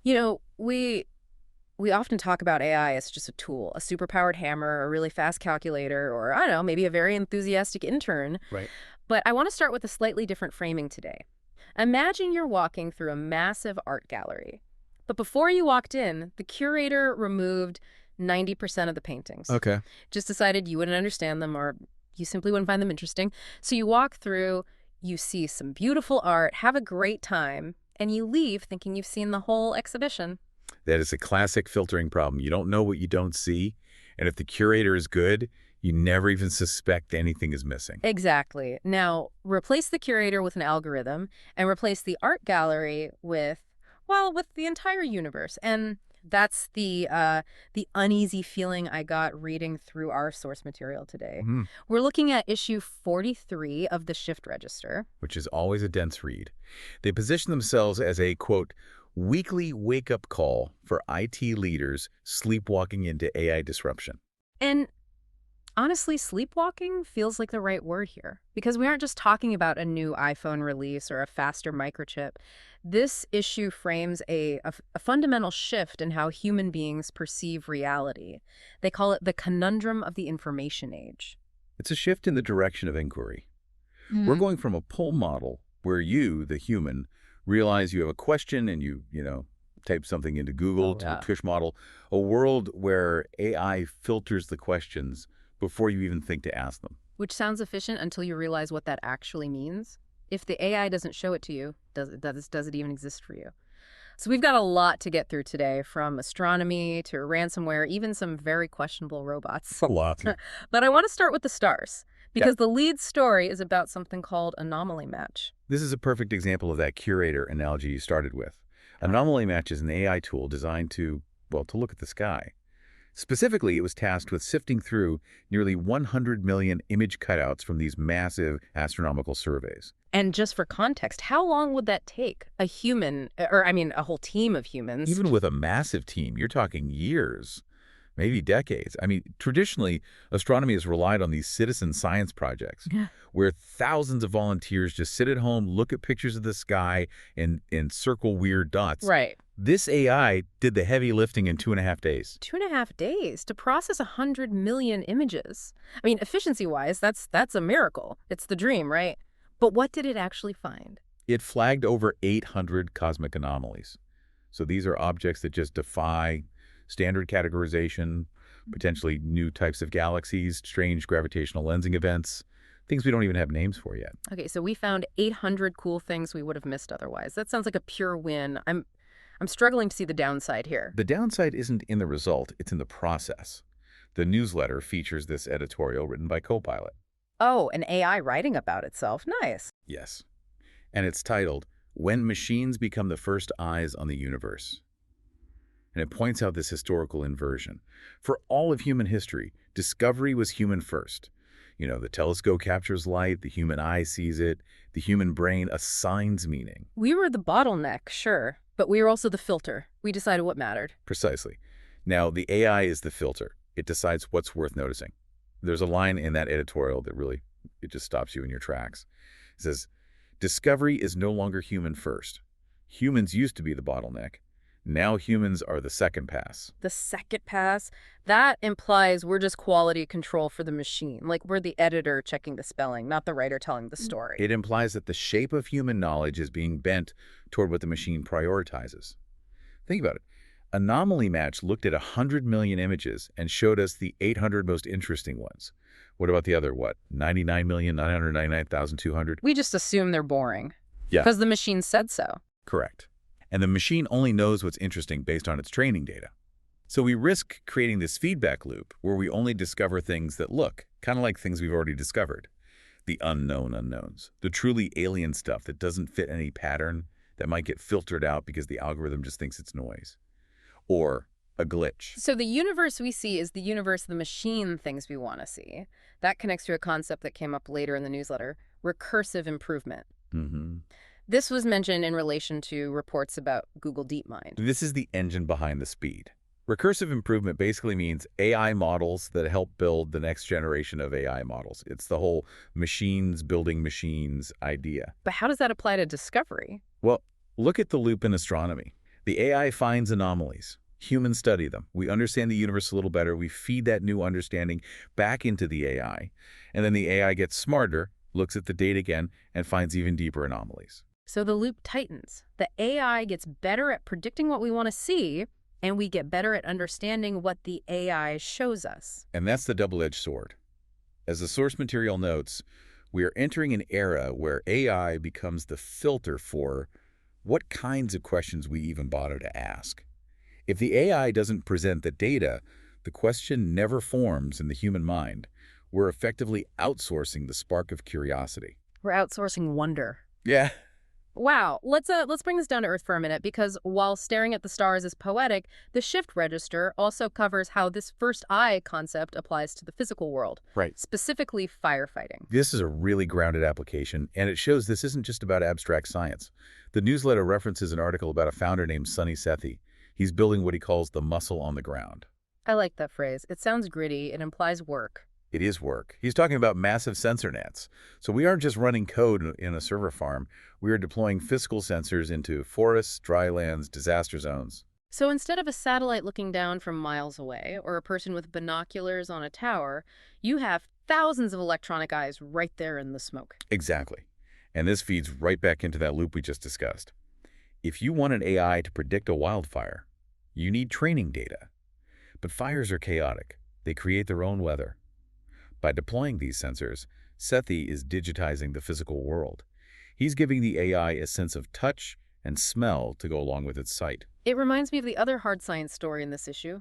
You know, we often talk about AI as just a tool, a superpowered hammer, a really fast calculator, or I don't know, maybe a very enthusiastic intern. Right. But I want to start with a slightly different framing today. Imagine you're walking through a massive art gallery. But before you walked in, the curator removed 90% of the paintings. Okay. Just decided you wouldn't understand them or you simply wouldn't find them interesting. So you walk through, you see some beautiful art, have a great time, and you leave thinking you've seen the whole exhibition. That is a classic filtering problem. You don't know what you don't see, and if the curator is good, you never even suspect anything is missing. Exactly. Now, replace the curator with an algorithm and replace the art gallery with, well, with the entire universe. And that's the uneasy feeling I got reading through our source material today. Mhm. We're looking at issue 43 of the Shift Register. Which is always a dense read. They position themselves as a, quote, weekly wake-up call for IT leaders sleepwalking into AI disruption. And honestly, sleepwalking feels like the right word here because we aren't just talking about a new iPhone release or a faster microchip. This issue frames a fundamental shift in how human beings perceive reality. They call it the conundrum of the information age. It's a shift in the direction of inquiry. We're Hmm. going from a pull model where you, the human, realize you have a question and type something into Google Oh, to a yeah. push model, a world where AI filters the questions before you even think to ask them. Which sounds efficient until you realize what that actually means. If the AI doesn't show it to you, does it even exist for you? So we've got a lot to get through today, from astronomy to ransomware, even some very questionable robots. A lot. But I want to start with the stars, Yeah. because the lead story is about something called anomaly match. This is a perfect example of that curator analogy you started with. Anomaly Match is an AI tool designed to, well, to look at the sky. Specifically, it was tasked with sifting through nearly 100 million image cutouts from these massive astronomical surveys. And just for context, how long would that take a human, or I mean, a whole team of humans? Even with a massive team, you're talking years, maybe decades. I mean, traditionally, astronomy has relied on these citizen science projects Yeah. where thousands of volunteers just sit at home, look at pictures of the sky, and circle weird dots. Right. This AI did the heavy lifting in 2.5 days. 2.5 days to process 100 million images. I mean, efficiency-wise, that's a miracle. It's the dream, right? But what did it actually find? It flagged over 800 cosmic anomalies. So these are objects that just defy standard categorization, potentially new types of galaxies, strange gravitational lensing events, things we don't even have names for yet. Okay, so we found 800 cool things we would have missed otherwise. That sounds like a pure win. I'm struggling to see the downside here. The downside isn't in the result, it's in the process. The newsletter features this editorial written by Copilot. Oh, an AI writing about itself. Nice. Yes. And it's titled, When Machines Become the First Eyes on the Universe. And it points out this historical inversion. For all of human history, discovery was human first. You know, the telescope captures light, the human eye sees it, the human brain assigns meaning. We were the bottleneck, sure, but we were also the filter. We decided what mattered. Precisely. Now, the AI is the filter. It decides what's worth noticing. There's a line in that editorial that really, it just stops you in your tracks. It says, discovery is no longer human first. Humans used to be the bottleneck. Now humans are the second pass. The second pass, that implies we're just quality control for the machine. Like we're the editor checking the spelling, not the writer telling the story. It implies that the shape of human knowledge is being bent toward what the machine prioritizes. Think about it. Anomaly Match looked at 100 million images and showed us the 800 most interesting ones. What about the other, 99,999,200? We just assume they're boring. Yeah. Because the machine said so. Correct. And the machine only knows what's interesting based on its training data. So we risk creating this feedback loop where we only discover things that look kind of like things we've already discovered. The unknown unknowns, the truly alien stuff that doesn't fit any pattern, that might get filtered out because the algorithm just thinks it's noise. Or a glitch. So the universe we see is the universe the machine thinks we want to see. That connects to a concept that came up later in the newsletter, recursive improvement. Mm-hmm. This was mentioned in relation to reports about Google DeepMind. This is the engine behind the speed. Recursive improvement basically means AI models that help build the next generation of AI models. It's the whole machines building machines idea. But how does that apply to discovery? Well, look at the loop in astronomy. The AI finds anomalies. Humans study them. We understand the universe a little better. We feed that new understanding back into the AI. And then the AI gets smarter, looks at the data again, and finds even deeper anomalies. So the loop tightens. The AI gets better at predicting what we want to see, and we get better at understanding what the AI shows us. And that's the double-edged sword. As the source material notes, we are entering an era where AI becomes the filter for what kinds of questions we even bother to ask. If the AI doesn't present the data, the question never forms in the human mind. We're effectively outsourcing the spark of curiosity. We're outsourcing wonder. Yeah. Wow, let's bring this down to earth for a minute, because while staring at the stars is poetic, the shift register also covers how this first eye concept applies to the physical world, Right. specifically firefighting. This is a really grounded application, and it shows this isn't just about abstract science. The newsletter references an article about a founder named Sunny Sethi. He's building what he calls the muscle on the ground. I like that phrase. It sounds gritty. It implies work. It is work. He's talking about massive sensor nets. So we aren't just running code in a server farm. We are deploying physical sensors into forests, drylands, disaster zones. So instead of a satellite looking down from miles away, or a person with binoculars on a tower, you have thousands of electronic eyes right there in the smoke. Exactly. And this feeds right back into that loop we just discussed. If you want an AI to predict a wildfire, you need training data. But fires are chaotic. They create their own weather. By deploying these sensors, Sethi is digitizing the physical world. He's giving the AI a sense of touch and smell to go along with its sight. It reminds me of the other hard science story in this issue,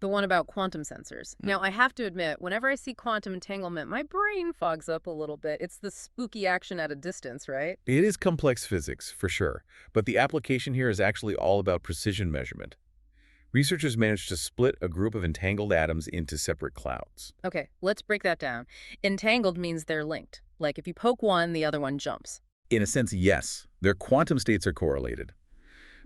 the one about quantum sensors. Now, I have to admit, whenever I see quantum entanglement, my brain fogs up a little bit. It's the spooky action at a distance, right? It is complex physics, for sure, but the application here is actually all about precision measurement. Researchers managed to split a group of entangled atoms into separate clouds. Okay, let's break that down. Entangled means they're linked. Like if you poke one, the other one jumps. In a sense, yes, their quantum states are correlated.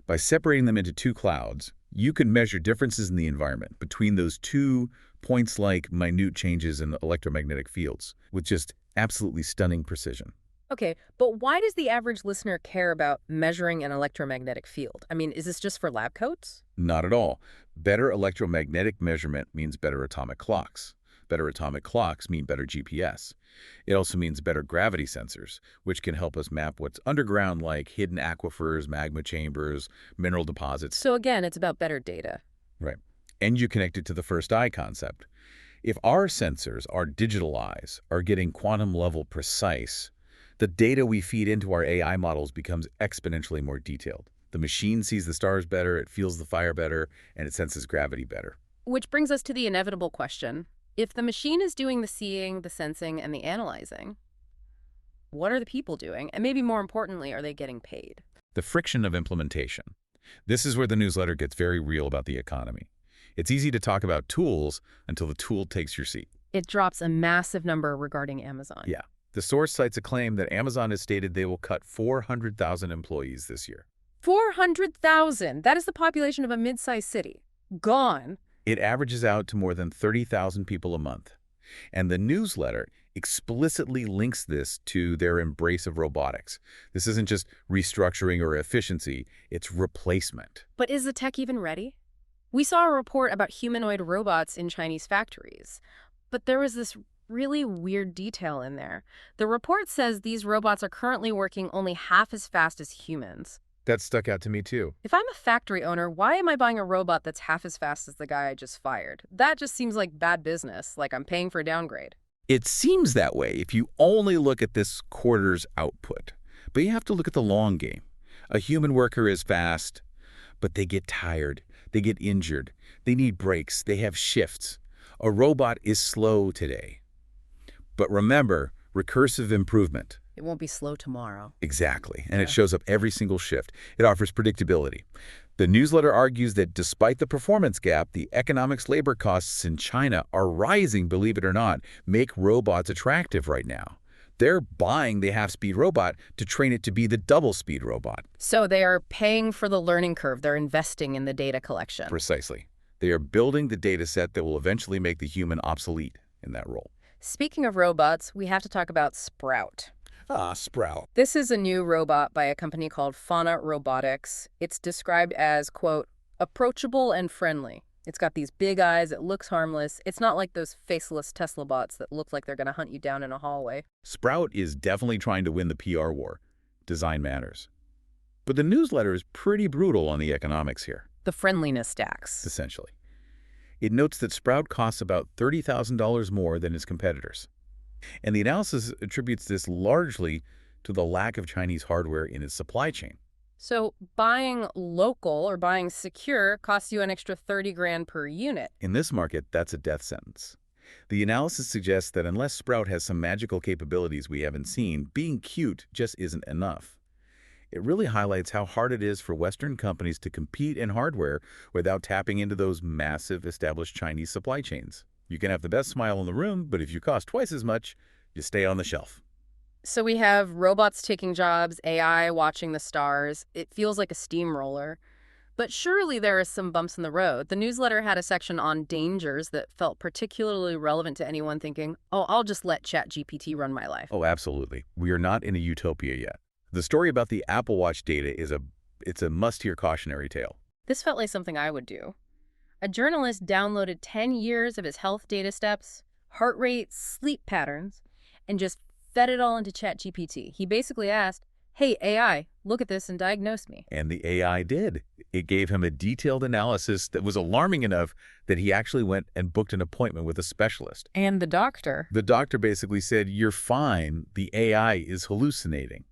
By separating them into two clouds, you can measure differences in the environment between those 2 points like minute changes in electromagnetic fields with just absolutely stunning precision. Okay, but why does the average listener care about measuring an electromagnetic field? I mean, is this just for lab coats? Not at all. Better electromagnetic measurement means better atomic clocks. Better atomic clocks mean better GPS. It also means better gravity sensors, which can help us map what's underground like hidden aquifers, magma chambers, mineral deposits. So again, it's about better data. Right. And you connect it to the first eye concept. If our sensors, our digital eyes, are getting quantum level precise, the data we feed into our AI models becomes exponentially more detailed. The machine sees the stars better, it feels the fire better, and it senses gravity better. Which brings us to the inevitable question. If the machine is doing the seeing, the sensing, and the analyzing, what are the people doing? And maybe more importantly, are they getting paid? The friction of implementation. This is where the newsletter gets very real about the economy. It's easy to talk about tools until the tool takes your seat. It drops a massive number regarding Amazon. Yeah. The source cites a claim that Amazon has stated they will cut 400,000 employees this year. 400,000! That is the population of a mid-sized city. Gone. It averages out to more than 30,000 people a month. And the newsletter explicitly links this to their embrace of robotics. This isn't just restructuring or efficiency, it's replacement. But is the tech even ready? We saw a report about humanoid robots in Chinese factories, but there was this really weird detail in there. The report says these robots are currently working only half as fast as humans. That stuck out to me too. If I'm a factory owner, why am I buying a robot that's half as fast as the guy I just fired? That just seems like bad business, like I'm paying for a downgrade. It seems that way if you only look at this quarter's output. But you have to look at the long game. A human worker is fast, but they get tired, they get injured, they need breaks, they have shifts. A robot is slow today. But remember, recursive improvement. It won't be slow tomorrow. Exactly, and it shows up every single shift. It offers predictability. The newsletter argues that despite the performance gap, the economics labor costs in China are rising, believe it or not, make robots attractive right now. They're buying the half-speed robot to train it to be the double-speed robot. So they are paying for the learning curve. They're investing in the data collection. Precisely. They are building the data set that will eventually make the human obsolete in that role. Speaking of robots, we have to talk about Sprout. Ah, Sprout. This is a new robot by a company called Fauna Robotics. It's described as, quote, approachable and friendly. It's got these big eyes. It looks harmless. It's not like those faceless Tesla bots that look like they're going to hunt you down in a hallway. Sprout is definitely trying to win the PR war. Design matters. But the newsletter is pretty brutal on the economics here, The friendliness stacks. essentially. It notes that Sprout costs about $30,000 more than its competitors. And the analysis attributes this largely to the lack of Chinese hardware in its supply chain. So buying local or buying secure costs you an extra 30 grand per unit. In this market, that's a death sentence. The analysis suggests that unless Sprout has some magical capabilities we haven't seen, being cute just isn't enough. It really highlights how hard it is for Western companies to compete in hardware without tapping into those massive established Chinese supply chains. You can have the best smile in the room, but if you cost twice as much, you stay on the shelf. So we have robots taking jobs, AI watching the stars. It feels like a steamroller. But surely there are some bumps in the road. The newsletter had a section on dangers that felt particularly relevant to anyone thinking, oh, I'll just let ChatGPT run my life. Oh, absolutely. We are not in a utopia yet. The story about the Apple Watch data is a must-hear cautionary tale. This felt like something I would do. A journalist downloaded 10 years of his health data steps, heart rate, sleep patterns, and just fed it all into ChatGPT. He basically asked, hey, AI, look at this and diagnose me. And the AI did. It gave him a detailed analysis that was alarming enough that he actually went and booked an appointment with a specialist. And the doctor? The doctor basically said, you're fine, the AI is hallucinating.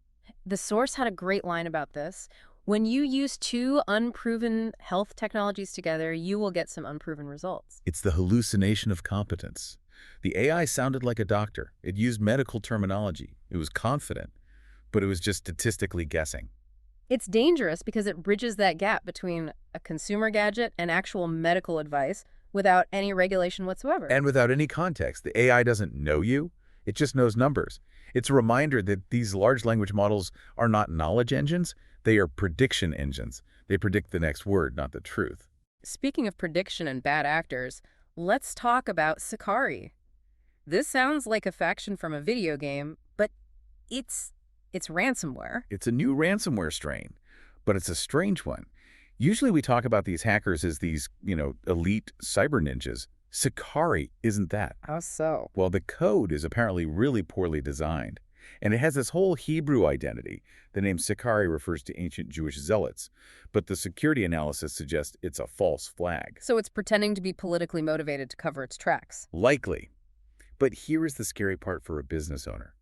The source had a great line about this. When you use two unproven health technologies together, you will get some unproven results. It's the hallucination of competence. The AI sounded like a doctor. It used medical terminology. It was confident, but it was just statistically guessing. It's dangerous because it bridges that gap between a consumer gadget and actual medical advice without any regulation whatsoever. And without any context, the AI doesn't know you. It just knows numbers. It's a reminder that these large language models are not knowledge engines. They are prediction engines. They predict the next word, not the truth. Speaking of prediction and bad actors, let's talk about Sakari. This sounds like a faction from a video game, but it's ransomware. It's a new ransomware strain, but it's a strange one. Usually we talk about these hackers as these, elite cyber ninjas. Sakari isn't that. How so? Well, the code is apparently really poorly designed, and it has this whole Hebrew identity. The name Sakari refers to ancient Jewish zealots, but the security analysis suggests it's a false flag. So it's pretending to be politically motivated to cover its tracks. Likely. But here is the scary part for a business owner.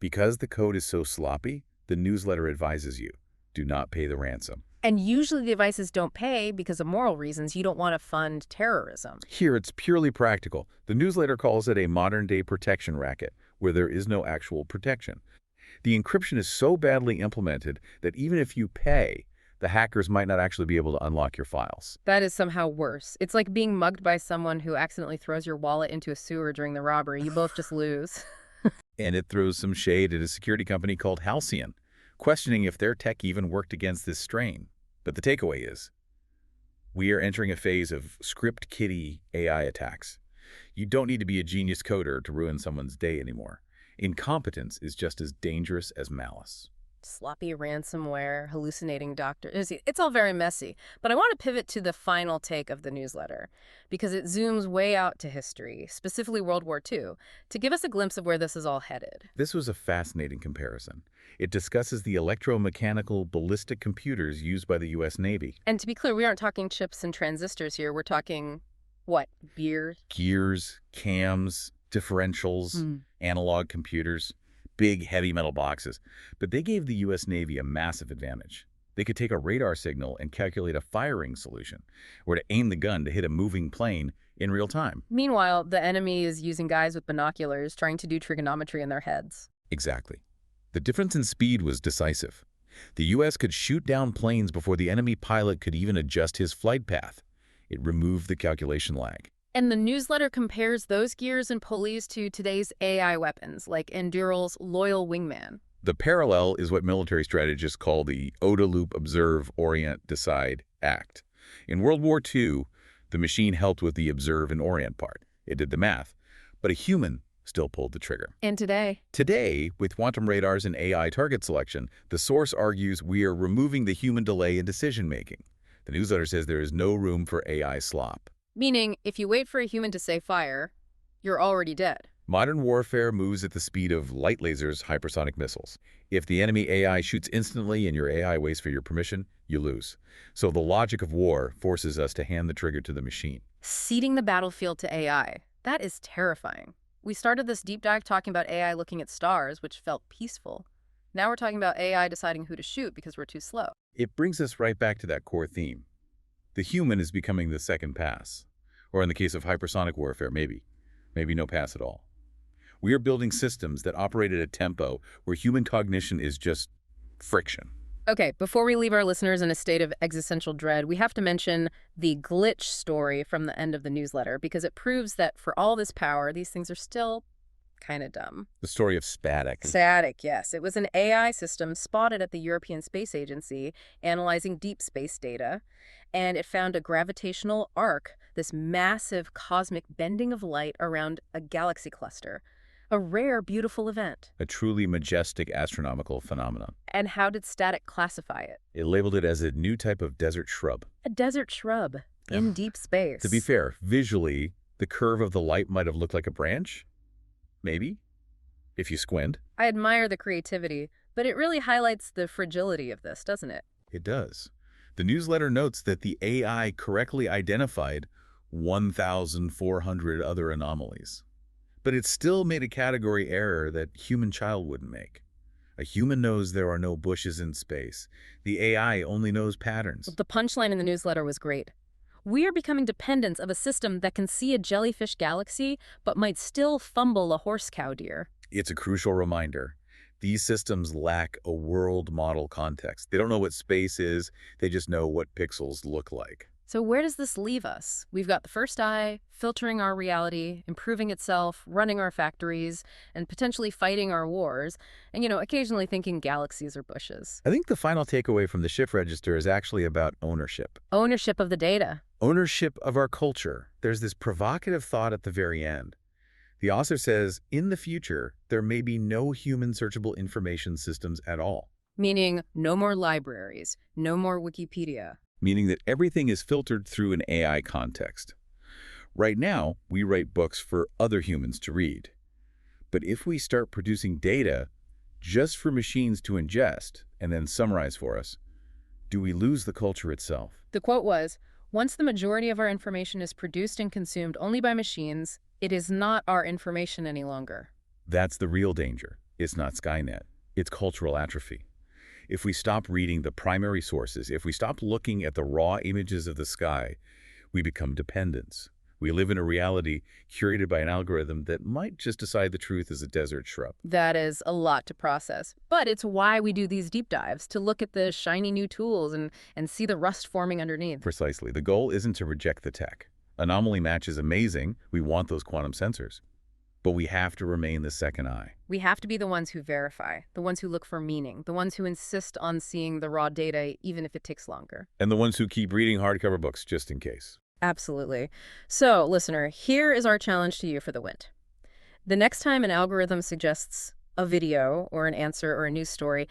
Because the code is so sloppy, the newsletter advises you, do not pay the ransom. And usually the advices don't pay because of moral reasons. You don't want to fund terrorism. Here, it's purely practical. The newsletter calls it a modern-day protection racket, where there is no actual protection. The encryption is so badly implemented that even if you pay, the hackers might not actually be able to unlock your files. That is somehow worse. It's like being mugged by someone who accidentally throws your wallet into a sewer during the robbery. You both just lose. And it throws some shade at a security company called Halcyon, questioning if their tech even worked against this strain. But the takeaway is, we are entering a phase of script kiddie AI attacks. You don't need to be a genius coder to ruin someone's day anymore. Incompetence is just as dangerous as malice. Sloppy ransomware, hallucinating doctors. It's all very messy. But I want to pivot to the final take of the newsletter because it zooms way out to history, specifically World War II, to give us a glimpse of where this is all headed. This was a fascinating comparison. It discusses the electromechanical ballistic computers used by the U.S. Navy. And to be clear, we aren't talking chips and transistors here. We're talking, what, gears? Gears, cams, differentials, analog computers. Big, heavy metal boxes. But they gave the U.S. Navy a massive advantage. They could take a radar signal and calculate a firing solution, or to aim the gun to hit a moving plane in real time. Meanwhile, the enemy is using guys with binoculars trying to do trigonometry in their heads. Exactly. The difference in speed was decisive. The U.S. could shoot down planes before the enemy pilot could even adjust his flight path. It removed the calculation lag. And the newsletter compares those gears and pulleys to today's AI weapons, like Endural's Loyal Wingman. The parallel is what military strategists call the OODA loop observe, orient, decide, act. In World War II, the machine helped with the observe and orient part. It did the math. But a human still pulled the trigger. And today? Today, with quantum radars and AI target selection, the source argues we are removing the human delay in decision-making. The newsletter says there is no room for AI slop. Meaning, if you wait for a human to say fire, you're already dead. Modern warfare moves at the speed of light lasers, hypersonic missiles. If the enemy AI shoots instantly and your AI waits for your permission, you lose. So the logic of war forces us to hand the trigger to the machine. Ceding the battlefield to AI. That is terrifying. We started this deep dive talking about AI looking at stars, which felt peaceful. Now we're talking about AI deciding who to shoot because we're too slow. It brings us right back to that core theme. The human is becoming the second pass. Or in the case of hypersonic warfare, maybe no pass at all. We are building systems that operate at a tempo where human cognition is just friction. Okay, before we leave our listeners in a state of existential dread, we have to mention the glitch story from the end of the newsletter because it proves that for all this power, these things are still kind of dumb. The story of Spatic. Static, yes. It was an AI system spotted at the European Space Agency analyzing deep space data, and it found a gravitational arc, this massive cosmic bending of light around a galaxy cluster. A rare, beautiful event. A truly majestic astronomical phenomenon. And how did Static classify it? It labeled it as a new type of desert shrub. A desert shrub in deep space. To be fair, visually, the curve of the light might have looked like a branch. Maybe, if you squint. I admire the creativity, but it really highlights the fragility of this, doesn't it? It does. The newsletter notes that the AI correctly identified 1,400 other anomalies. But it still made a category error that human child wouldn't make. A human knows there are no bushes in space. The AI only knows patterns. The punchline in the newsletter was great. We are becoming dependents of a system that can see a jellyfish galaxy, but might still fumble a horse cow deer. It's a crucial reminder. These systems lack a world model context. They don't know what space is. They just know what pixels look like. So where does this leave us? We've got the first eye, filtering our reality, improving itself, running our factories, and potentially fighting our wars, and, occasionally thinking galaxies are bushes. I think the final takeaway from the shift register is actually about ownership. Ownership of the data. Ownership of our culture. There's this provocative thought at the very end. The author says, in the future, there may be no human searchable information systems at all. Meaning no more libraries, no more Wikipedia. Meaning that everything is filtered through an AI context. Right now, we write books for other humans to read. But if we start producing data just for machines to ingest and then summarize for us, do we lose the culture itself? The quote was, "Once the majority of our information is produced and consumed only by machines, it is not our information any longer." That's the real danger. It's not Skynet. It's cultural atrophy. If we stop reading the primary sources, if we stop looking at the raw images of the sky, we become dependents. We live in a reality curated by an algorithm that might just decide the truth is a desert shrub. That is a lot to process. But it's why we do these deep dives, to look at the shiny new tools and see the rust forming underneath. Precisely. The goal isn't to reject the tech. Anomaly match is amazing. We want those quantum sensors. But we have to remain the second eye. We have to be the ones who verify, the ones who look for meaning, the ones who insist on seeing the raw data even if it takes longer. And the ones who keep reading hardcover books just in case. Absolutely. So, listener, here is our challenge to you for the Wint. The next time an algorithm suggests a video or an answer or a news story,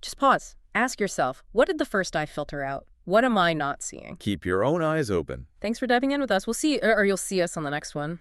just pause. Ask yourself, what did the first eye filter out? What am I not seeing? Keep your own eyes open. Thanks for diving in with us. We'll see, or you'll see us on the next one.